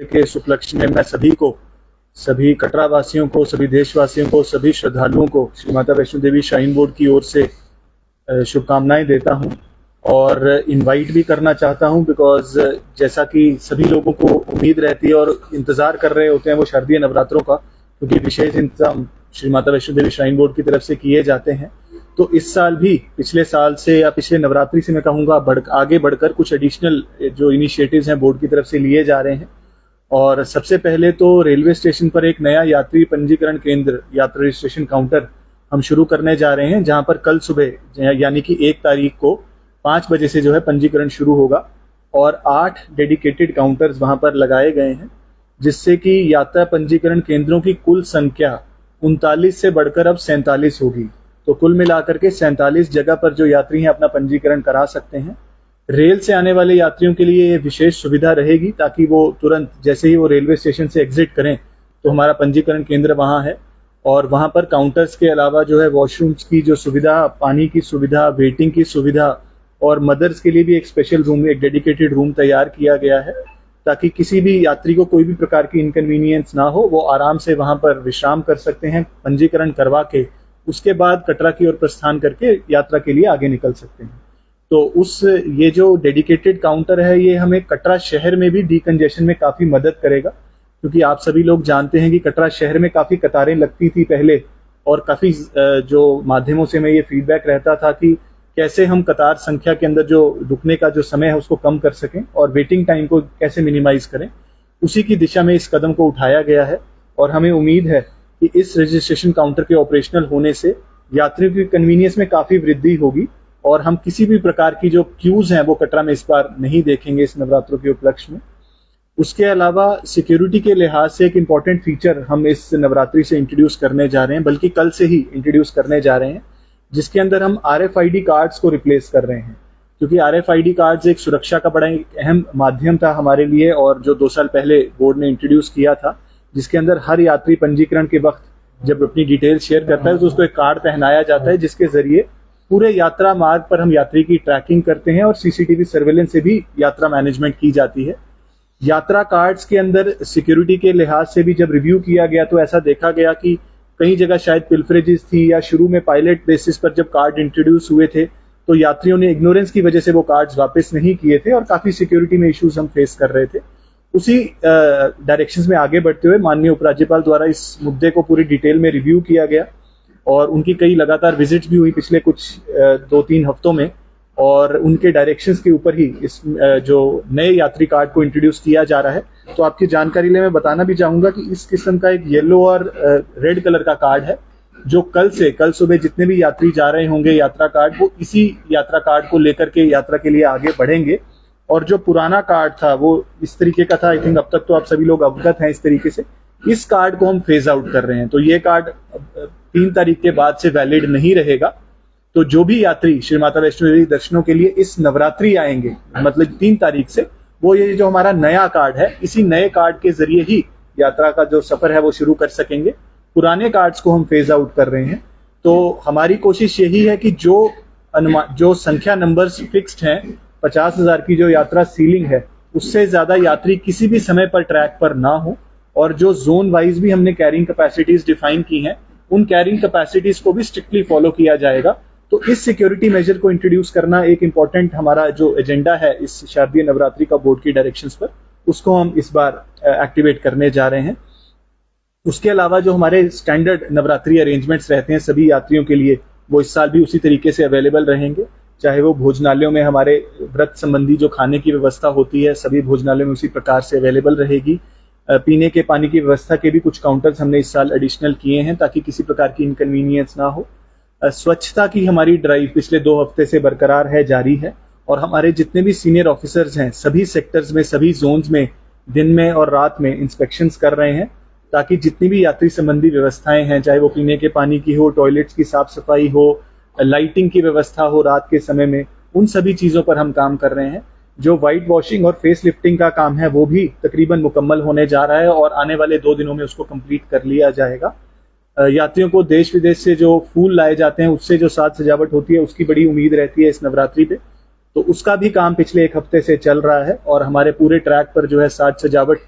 के इस उपलक्ष्य में मैं सभी कटरा वासियों को, सभी देशवासियों को, सभी श्रद्धालुओं को श्री माता वैष्णो देवी श्राइन बोर्ड की ओर से शुभकामनाएं देता हूं और इनवाइट भी करना चाहता हूं, बिकॉज जैसा कि सभी लोगों को उम्मीद रहती है और इंतजार कर रहे होते हैं वो शारदीय नवरात्रों का, क्योंकि विशेष इंतजाम श्री माता वैष्णो देवी श्राइन बोर्ड की तरफ से किए जाते हैं। तो इस साल भी पिछले साल से या पिछले नवरात्रि से मैं कहूँगा आगे बढ़कर कुछ एडिशनल जो इनिशिएटिव्स हैं बोर्ड की तरफ से लिए जा रहे हैं। और सबसे पहले तो रेलवे स्टेशन पर एक नया यात्री पंजीकरण केंद्र, यात्री रजिस्ट्रेशन काउंटर हम शुरू करने जा रहे हैं, जहां पर कल सुबह यानी कि 1 तारीख को 5 बजे से जो है पंजीकरण शुरू होगा और 8 डेडिकेटेड काउंटर्स वहां पर लगाए गए हैं, जिससे कि यात्रा पंजीकरण केंद्रों की कुल संख्या 39 से बढ़कर अब 47 होगी। तो कुल मिलाकर के 47 जगह पर जो यात्री हैं अपना पंजीकरण करा सकते हैं। रेल से आने वाले यात्रियों के लिए विशेष सुविधा रहेगी, ताकि वो तुरंत जैसे ही वो रेलवे स्टेशन से एग्जिट करें तो हमारा पंजीकरण केंद्र वहां है और वहां पर काउंटर्स के अलावा जो है वॉशरूम्स की जो सुविधा, पानी की सुविधा, वेटिंग की सुविधा और मदर्स के लिए भी एक स्पेशल रूम, एक डेडिकेटेड रूम तैयार किया गया है, ताकि किसी भी यात्री को कोई भी प्रकार की इनकन्वीनियंस ना हो, वो आराम से वहां पर विश्राम कर सकते हैं, पंजीकरण करवा के उसके बाद कटरा की ओर प्रस्थान करके यात्रा के लिए आगे निकल सकते हैं। तो ये जो डेडिकेटेड काउंटर है ये हमें कटरा शहर में भी डीकंजेशन में काफी मदद करेगा, क्योंकि आप सभी लोग जानते हैं कि कटरा शहर में काफी कतारें लगती थी पहले, और काफी जो माध्यमों से मैं ये फीडबैक रहता था कि कैसे हम कतार संख्या के अंदर जो रुकने का जो समय है उसको कम कर सकें और वेटिंग टाइम को कैसे मिनिमाइज करें। उसी की दिशा में इस कदम को उठाया गया है और हमें उम्मीद है कि इस रजिस्ट्रेशन काउंटर के ऑपरेशनल होने से यात्रियों की कन्वीनियंस में काफी वृद्धि होगी और हम किसी भी प्रकार की जो क्यूज हैं वो कटरा में इस बार नहीं देखेंगे इस नवरात्रों के उपलक्ष्य में। उसके अलावा सिक्योरिटी के लिहाज से एक इम्पॉर्टेंट फीचर हम इस नवरात्रि से इंट्रोड्यूस करने जा रहे हैं, बल्कि कल से ही इंट्रोड्यूस करने जा रहे हैं, जिसके अंदर हम RFID कार्ड्स को रिप्लेस कर रहे हैं। क्योंकि RFID कार्ड्स एक सुरक्षा का बड़ा अहम माध्यम था हमारे लिए और जो 2 साल पहले बोर्ड ने इंट्रोड्यूस किया था, जिसके अंदर हर यात्री पंजीकरण के वक्त जब अपनी डिटेल शेयर करता है तो उसको एक कार्ड पहनाया जाता है, जिसके जरिए पूरे यात्रा मार्ग पर हम यात्री की ट्रैकिंग करते हैं और CCTV सर्वेलेंस से भी यात्रा मैनेजमेंट की जाती है। यात्रा कार्ड्स के अंदर सिक्योरिटी के लिहाज से भी जब रिव्यू किया गया तो ऐसा देखा गया कि कई जगह शायद पिल्फरेजेस थी, या शुरू में पायलट बेसिस पर जब कार्ड इंट्रोड्यूस हुए थे तो यात्रियों ने इग्नोरेंस की वजह से वो कार्ड्स वापस नहीं किए थे और काफी सिक्योरिटी में इश्यूज हम फेस कर रहे थे। उसी डायरेक्शंस में आगे बढ़ते हुए माननीय उपराज्यपाल द्वारा इस मुद्दे को पूरी डिटेल में रिव्यू किया गया और उनकी कई लगातार विजिट्स भी हुई पिछले कुछ 2-3 हफ्तों में, और उनके डायरेक्शंस के ऊपर ही इस जो नए यात्री कार्ड को इंट्रोड्यूस किया जा रहा है। तो आपकी जानकारी लिए मैं बताना भी चाहूंगा कि इस किस्म का एक येलो और रेड कलर का कार्ड है, जो कल सुबह जितने भी यात्री जा रहे होंगे यात्रा कार्ड, वो इसी यात्रा कार्ड को लेकर के यात्रा के लिए आगे बढ़ेंगे। और जो पुराना कार्ड था वो इस तरीके का था, आई थिंक अब तक तो आप सभी लोग अवगत हैं इस तरीके से। इस कार्ड को हम फेज आउट कर रहे हैं, तो ये कार्ड 3 तारीख के बाद से वैलिड नहीं रहेगा। तो जो भी यात्री श्री माता वैष्णो देवी दर्शनों के लिए इस नवरात्रि आएंगे, मतलब 3 तारीख से, वो ये जो हमारा नया कार्ड है, इसी नए कार्ड के जरिए ही यात्रा का जो सफर है वो शुरू कर सकेंगे। पुराने कार्ड्स को हम फेज आउट कर रहे हैं। तो हमारी कोशिश यही है कि जो संख्या नंबर्स फिक्स्ड हैं, 50,000 की जो यात्रा सीलिंग है, उससे ज्यादा यात्री किसी भी समय पर ट्रैक पर ना हो, और जो जोन वाइज भी हमने कैरिंग कैपेसिटीज डिफाइन की हैं, उन कैरिंग कैपेसिटीज को भी स्ट्रिक्टली फॉलो किया जाएगा। तो इस सिक्योरिटी मेजर को इंट्रोड्यूस करना एक इंपॉर्टेंट हमारा जो एजेंडा है इस शारदीय नवरात्रि का बोर्ड की डायरेक्शंस पर, उसको हम इस बार एक्टिवेट करने जा रहे हैं। उसके अलावा जो हमारे स्टैंडर्ड नवरात्रि अरेंजमेंट्स रहते हैं सभी यात्रियों के लिए, वो इस साल भी उसी तरीके से अवेलेबल रहेंगे। चाहे वो भोजनालयों में हमारे व्रत संबंधी जो खाने की व्यवस्था होती है, सभी भोजनालयों में उसी प्रकार से अवेलेबल रहेगी। पीने के पानी की व्यवस्था के भी कुछ काउंटर्स हमने इस साल एडिशनल किए हैं, ताकि किसी प्रकार की इनकन्वीनियंस ना हो। स्वच्छता की हमारी ड्राइव पिछले 2 हफ्ते से बरकरार है, जारी है, और हमारे जितने भी सीनियर ऑफिसर्स हैं सभी सेक्टर्स में, सभी जोन्स में दिन में और रात में इंस्पेक्शंस कर रहे हैं, ताकि जितनी भी यात्री संबंधी व्यवस्थाएं हैं, चाहे वो पीने के पानी की हो, टॉयलेट्स की साफ सफाई हो, लाइटिंग की व्यवस्था हो रात के समय में, उन सभी चीजों पर हम काम कर रहे हैं। जो व्हाइट वॉशिंग और फेस लिफ्टिंग का काम है वो भी तकरीबन मुकम्मल होने जा रहा है और आने वाले 2 दिनों में उसको कंप्लीट कर लिया जाएगा। यात्रियों को देश विदेश से जो फूल लाए जाते हैं, उससे जो साज सजावट होती है, उसकी बड़ी उम्मीद रहती है इस नवरात्रि पे, तो उसका भी काम पिछले 1 हफ्ते से चल रहा है और हमारे पूरे ट्रैक पर जो है साज सजावट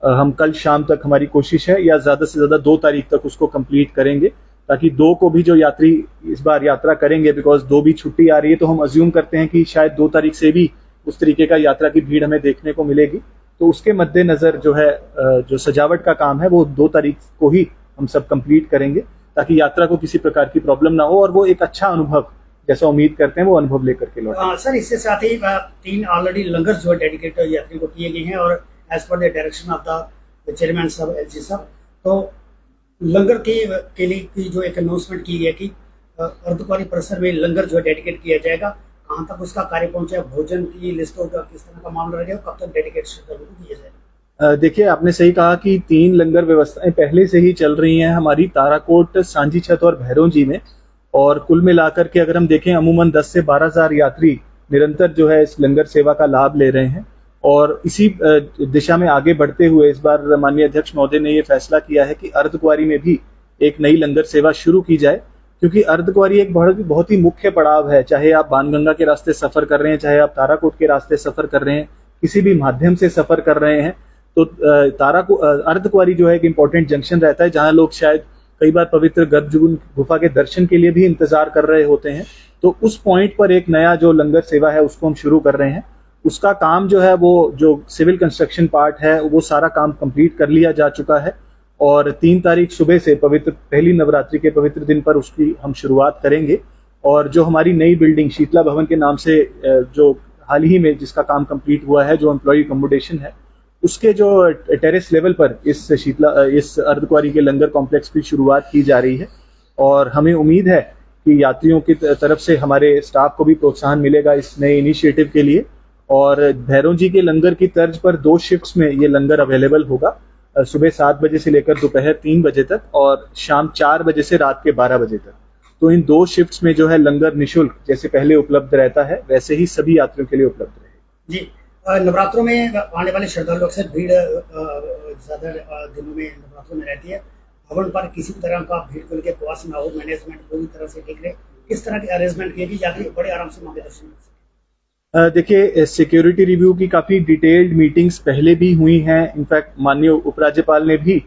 हम कल शाम तक हमारी कोशिश है, या ज़्यादा से ज़्यादा 2 तारीख तक उसको कंप्लीट करेंगे, ताकि 2 को भी जो यात्री इस बार यात्रा करेंगे, बिकॉज 2 भी छुट्टी आ रही है, तो हम अज्यूम करते हैं कि शायद 2 तारीख से भी उस तरीके का यात्रा की भीड़ हमें देखने को मिलेगी। तो उसके मद्देनज़र जो है जो सजावट का काम है वो 2 तारीख को ही हम सब कंप्लीट करेंगे, ताकि यात्रा को किसी प्रकार की प्रॉब्लम ना हो और वो एक अच्छा अनुभव जैसा उम्मीद करते हैं वो अनुभव लेकर के लौटे। सर, इसके साथ ही 3 ऑलरेडी लंगर जो है डेडिकेट यात्री को किए गए हैं, और as per the direction of the chairman साहब, एलजी साहब, तो लंगर के लिए की जो एक अनाउंसमेंट की गई कि अर्धकुंवारी परिसर में लंगर जो है डेडिकेट किया जाएगा, कहाँ तक उसका कार्य पहुंचा, भोजन की लिस्टों का किस तरह का मामला रहेगा, कब तक डेडिकेट श्रद्धालुओं को किया जाएगा? देखिए, आपने सही कहा कि 3 लंगर व्यवस्थाएं पहले से ही चल रही हैं हमारी ताराकोट, सांझी छत और भैरोंजी में, और कुल मिलाकर के अगर हम देखें अमूमन 10 से 12,000 यात्री निरंतर जो है इस लंगर सेवा का लाभ ले रहे हैं। और इसी दिशा में आगे बढ़ते हुए इस बार माननीय अध्यक्ष महोदय ने ये फैसला किया है कि अर्धकुंवारी में भी एक नई लंगर सेवा शुरू की जाए, क्योंकि अर्धकुंवारी एक बहुत ही मुख्य पड़ाव है। चाहे आप बाणगंगा के रास्ते सफर कर रहे हैं, चाहे आप ताराकोट के रास्ते सफर कर रहे हैं, किसी भी माध्यम से सफर कर रहे हैं, तो अर्धकुंवारी जो है एक इम्पोर्टेंट जंक्शन रहता है, जहां लोग शायद कई बार पवित्र गर्भजून गुफा के दर्शन के लिए भी इंतजार कर रहे होते हैं। तो उस पॉइंट पर एक नया जो लंगर सेवा है उसको हम शुरू कर रहे हैं। उसका काम जो है वो जो सिविल कंस्ट्रक्शन पार्ट है वो सारा काम कंप्लीट कर लिया जा चुका है, और 3 तारीख सुबह से पवित्र पहली नवरात्रि के पवित्र दिन पर उसकी हम शुरुआत करेंगे। और जो हमारी नई बिल्डिंग शीतला भवन के नाम से जो हाल ही में जिसका काम कंप्लीट हुआ है, जो एम्प्लॉय अकोमोडेशन है, उसके जो टेरेस लेवल पर इस अर्धकुंवारी के लंगर कॉम्प्लेक्स की शुरुआत की जा रही है। और हमें उम्मीद है कि यात्रियों की तरफ से हमारे स्टाफ को भी प्रोत्साहन मिलेगा इस नए इनिशिएटिव के लिए। और भैरोंजी के लंगर की तर्ज पर 2 शिफ्ट्स में ये लंगर अवेलेबल होगा, सुबह 7 बजे से लेकर दोपहर 3 बजे तक, और शाम 4 बजे से रात के 12 बजे तक। तो इन 2 शिफ्ट्स में जो है लंगर निःशुल्क जैसे पहले उपलब्ध रहता है, वैसे ही सभी यात्रियों के लिए उपलब्ध रहेगा। जी, नवरात्रों में आने वाले श्रद्धालु अक्सर भीड़ ज्यादा दिनों में नवरात्रों में रहती है, भवन पर किसी तरह का भीड़ को लेकर प्रवास ना हो, मैनेजमेंट पूरी तरह से देख रहे, किस तरह के अरेंजमेंट किए कि यात्री बड़े आराम से मांगे दर्शन मिल सके? देखिए, सिक्योरिटी रिव्यू की काफी डिटेल्ड मीटिंग्स पहले भी हुई हैं। इनफैक्ट माननीय उपराज्यपाल ने भी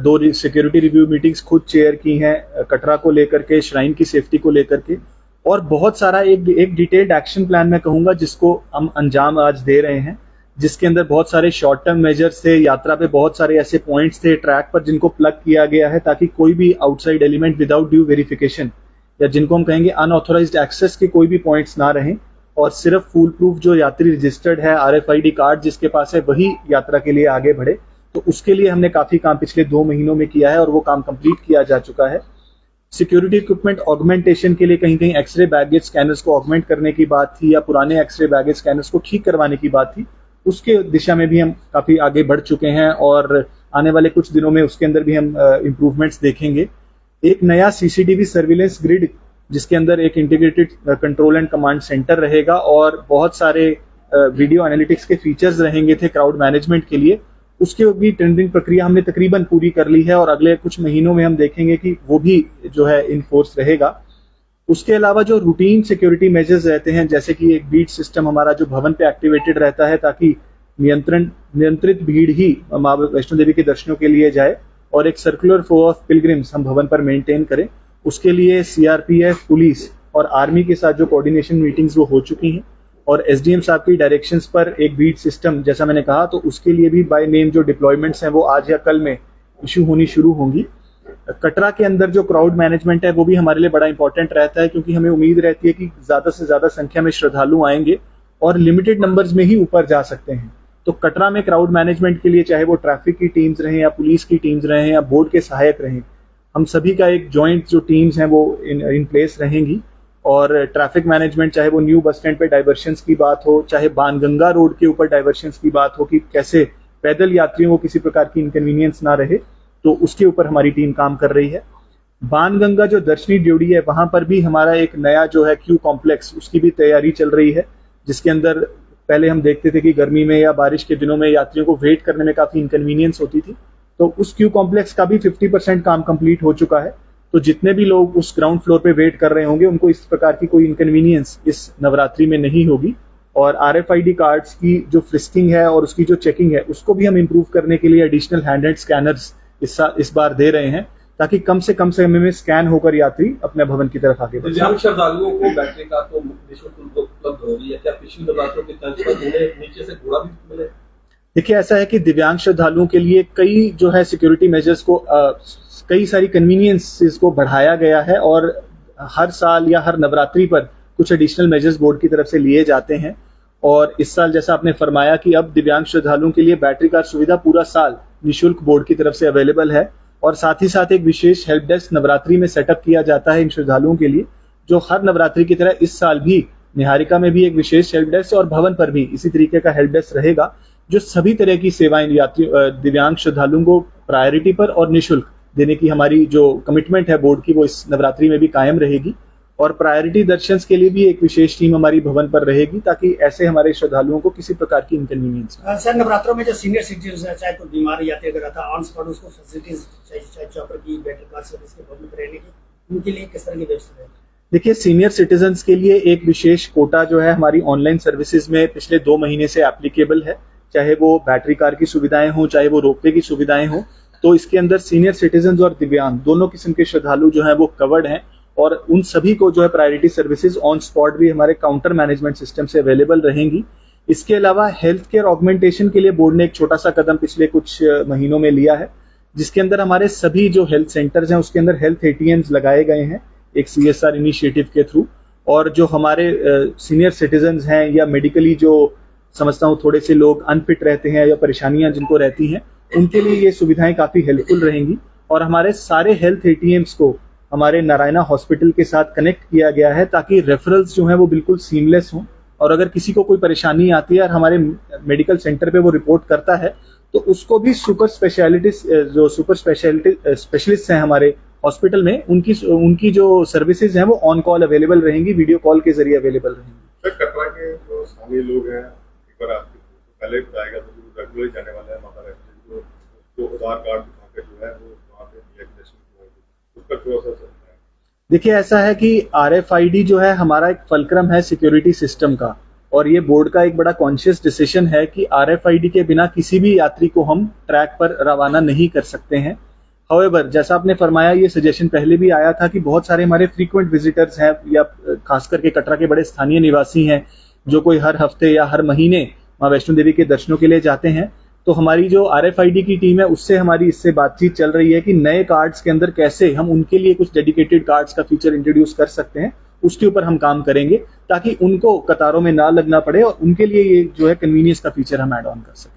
2 सिक्योरिटी रिव्यू मीटिंग्स खुद चेयर की हैं, कटरा को लेकर के, श्राइन की सेफ्टी को लेकर के, और बहुत सारा एक डिटेल्ड एक्शन प्लान मैं कहूंगा जिसको हम अंजाम आज दे रहे हैं, जिसके अंदर बहुत सारे शॉर्ट टर्म मेजर्स थे। यात्रा पे बहुत सारे ऐसे पॉइंट्स थे ट्रैक पर जिनको प्लग किया गया है, ताकि कोई भी outside element without due verification, या जिनको हम कहेंगे अनऑथोराइज्ड एक्सेस के कोई भी पॉइंट्स ना रहें, और सिर्फ फूल प्रूफ जो यात्री रजिस्टर्ड है, RFID कार्ड जिसके पास है, वही यात्रा के लिए आगे बढ़े। तो उसके लिए हमने काफी काम पिछले 2 महीनों में किया है, और वो काम कंप्लीट किया जा चुका है। सिक्योरिटी इक्विपमेंट ऑगमेंटेशन के लिए कहीं कहीं एक्सरे बैगेज स्कैनर्स को ऑगमेंट करने की बात थी, या पुराने एक्सरे बैगेज स्कैनर्स को ठीक करवाने की बात थी। उसके दिशा में भी हम काफी आगे बढ़ चुके हैं, और आने वाले कुछ दिनों में उसके अंदर भी हम इम्प्रूवमेंट्स देखेंगे। एक नया CCTV सर्विलेंस ग्रिड, जिसके अंदर एक integrated control and command centre रहेगा, और बहुत सारे वीडियो एनालिटिक्स के फीचर्स रहेंगे थे क्राउड मैनेजमेंट के लिए, उसके भी टेंडरिंग प्रक्रिया हमने तकरीबन पूरी कर ली है, और अगले कुछ महीनों में हम देखेंगे कि वो भी जो है इन फोर्स रहेगा। उसके अलावा जो रूटीन सिक्योरिटी मेजर्स रहते हैं, जैसे कि एक बीट सिस्टम हमारा जो भवन पे एक्टिवेटेड रहता है, ताकि नियंत्रित भीड़ ही मां वैष्णो देवी के दर्शनों के लिए जाए, और एक सर्कुलर फ्लो ऑफ पिलग्रिम्स हम भवन पर मेंटेन करें। उसके लिए CRPF, पुलिस और आर्मी के साथ जो कोऑर्डिनेशन मीटिंग्स वो हो चुकी हैं, और SDM साहब की डायरेक्शंस पर एक बीट सिस्टम जैसा मैंने कहा, तो उसके लिए भी बाय नेम जो डिप्लॉयमेंट्स हैं वो आज या कल में इशू होनी शुरू होंगी। कटरा के अंदर जो क्राउड मैनेजमेंट है वो भी हमारे लिए बड़ा इंपॉर्टेंट रहता है, क्योंकि हमें उम्मीद रहती है कि ज्यादा से ज्यादा संख्या में श्रद्धालु आएंगे और लिमिटेड नंबर्स में ही ऊपर जा सकते हैं। तो कटरा में क्राउड मैनेजमेंट के लिए चाहे वो ट्रैफिक की टीम्स रहें, या पुलिस की टीम्स रहें, या बोर्ड के सहायक रहें, हम सभी का एक जॉइंट जो टीम्स हैं वो इन प्लेस रहेंगी। और ट्रैफिक मैनेजमेंट, चाहे वो न्यू बस स्टैंड पे डाइवर्शंस की बात हो, चाहे बाणगंगा रोड के ऊपर डाइवर्शंस की बात हो कि कैसे पैदल यात्रियों को किसी प्रकार की इनकन्वीनियंस ना रहे, तो उसके ऊपर हमारी टीम काम कर रही है। बाणगंगा जो दर्शनी ड्यूटी है, वहां पर भी हमारा एक नया जो है क्यू कॉम्प्लेक्स, उसकी भी तैयारी चल रही है, जिसके अंदर पहले हम देखते थे कि गर्मी में या बारिश के दिनों में यात्रियों को वेट करने में काफी इनकन्वीनियंस होती थी। तो उस क्यू कॉम्प्लेक्स का भी 50% काम कंप्लीट हो चुका है। तो जितने भी लोग उस ग्राउंड फ्लोर पे वेट कर रहे होंगे, उनको इस प्रकार की कोई इनकन्वीनियंस इस नवरात्रि में नहीं होगी। और RFID कार्ड्स की जो फ्रिस्किंग है और उसकी जो चेकिंग है उसको भी हम इम्प्रूव करने के लिए एडिशनल हैंड स्कैनर्स इस बार दे रहे हैं, ताकि कम से कम समय में स्कैन होकर यात्री अपने भवन की तरफ आगे बढ़े। दिव्यांग श्रद्धालुओं को बैटरी कार तो निःशुल्क उपलब्ध हो रही है, क्या पिछली नवरात्रों की तर्ज पर उन्हें नीचे से घोड़ा भी मिले? देखिए, ऐसा है कि दिव्यांग श्रद्धालुओं के लिए कई जो है सिक्योरिटी मेजर्स को कई सारी कन्वीनियंसेस को बढ़ाया गया है और हर साल या हर नवरात्रि पर कुछ एडिशनल मेजर्स बोर्ड की तरफ से लिए जाते हैं। और इस साल जैसा आपने फरमाया कि अब दिव्यांग श्रद्धालुओं के लिए बैटरी कार सुविधा पूरा साल निःशुल्क बोर्ड की तरफ से अवेलेबल है। और साथ ही साथ एक विशेष हेल्प डेस्क नवरात्रि में सेटअप किया जाता है इन श्रद्धालुओं के लिए, जो हर नवरात्रि की तरह इस साल भी निहारिका में भी एक विशेष हेल्प डेस्क और भवन पर भी इसी तरीके का हेल्प डेस्क रहेगा, जो सभी तरह की सेवाएं यात्री दिव्यांग श्रद्धालुओं को प्रायोरिटी पर और निःशुल्क देने की हमारी जो कमिटमेंट है बोर्ड की, वो इस नवरात्रि में भी कायम रहेगी। और प्रायोरिटी दर्शन के लिए भी एक विशेष टीम हमारी भवन पर रहेगी, ताकि ऐसे हमारे श्रद्धालुओं को किसी प्रकार की इनकन्वीनियंस न हो। सर, नवरात्रों में जो सीनियर सिटीजन है, चाहे कोई बीमार यात्री अगर आता है ऑन स्पॉट उसको फैसिलिटीज चाहे चौपर की बैटरी कार सर्विस के भवन पर रहने की, उनके लिए किस तरह की व्यवस्था है? देखिए, सीनियर सिटीजन्स के लिए एक विशेष कोटा जो है हमारी ऑनलाइन सर्विसेज में पिछले 2 महीने से एप्लीकेबल है, चाहे वो बैटरी कार की सुविधाएं हो, चाहे वो रोपवे की सुविधाएं हो। तो इसके अंदर सीनियर सिटीजन और दिव्यांग दोनों किस्म के श्रद्धालु जो है वो कवर्ड हैं, और उन सभी को जो है प्रायोरिटी सर्विसेज ऑन स्पॉट भी हमारे काउंटर मैनेजमेंट सिस्टम से अवेलेबल रहेंगी। इसके अलावा हेल्थ केयर ऑगमेंटेशन के लिए बोर्ड ने एक छोटा सा कदम पिछले कुछ महीनों में लिया है, जिसके अंदर हमारे सभी जो हेल्थ सेंटर्स हैं उसके अंदर हेल्थ ATMs लगाए गए हैं एक CSR इनिशिएटिव के थ्रू। और जो हमारे सीनियर सिटीजन हैं या मेडिकली जो समझता हूँ थोड़े से लोग अनफिट रहते हैं या परेशानियां जिनको रहती हैं, उनके लिए ये सुविधाएं काफी हेल्पफुल रहेंगी। और हमारे सारे हेल्थ ATMs को हमारे नारायणा हॉस्पिटल के साथ कनेक्ट किया गया है, ताकि रेफरल्स जो हैं वो बिल्कुल सीमलेस हों। और अगर किसी को कोई परेशानी आती है और हमारे मेडिकल सेंटर पे वो रिपोर्ट करता है, तो उसको भी सुपर स्पेशलिस्ट हैं हमारे हॉस्पिटल में, उनकी जो सर्विसेज हैं वो ऑन कॉल अवेलेबल रहेंगी, वीडियो कॉल के जरिए अवेलेबल रहेंगी। सर, कटरा के जो स्थानीय लोग हैं, एक बार आपको पहले बताएगा तो जो रेगुलर जाने वाले हैं माता वैष्णो, जो आधार कार्ड दिखाकर जो है वो वहाँ पे उसका थोड़ा सा चलता है। देखिए, ऐसा है कि RFID जो है हमारा एक फलक्रम है सिक्योरिटी सिस्टम का, और ये बोर्ड का एक बड़ा कॉन्शियस डिसीजन है कि RFID के बिना किसी भी यात्री को हम ट्रैक पर रवाना नहीं कर सकते हैं। हाउएवर, जैसा आपने फरमाया, ये सजेशन पहले भी आया था कि बहुत सारे हमारे फ्रीक्वेंट विजिटर्स हैं या खास करके कटरा के बड़े स्थानीय निवासी हैं, जो कोई हर हफ्ते या हर महीने माँ वैष्णो देवी के दर्शनों के लिए जाते हैं। तो हमारी जो RFID की टीम है उससे हमारी इससे बातचीत चल रही है कि नए कार्ड्स के अंदर कैसे हम उनके लिए कुछ डेडिकेटेड कार्ड्स का फीचर इंट्रोड्यूस कर सकते हैं, उसके ऊपर हम काम करेंगे, ताकि उनको कतारों में ना लगना पड़े और उनके लिए ये जो है कन्वीनियंस का फीचर हम ऐड ऑन कर सकते हैं।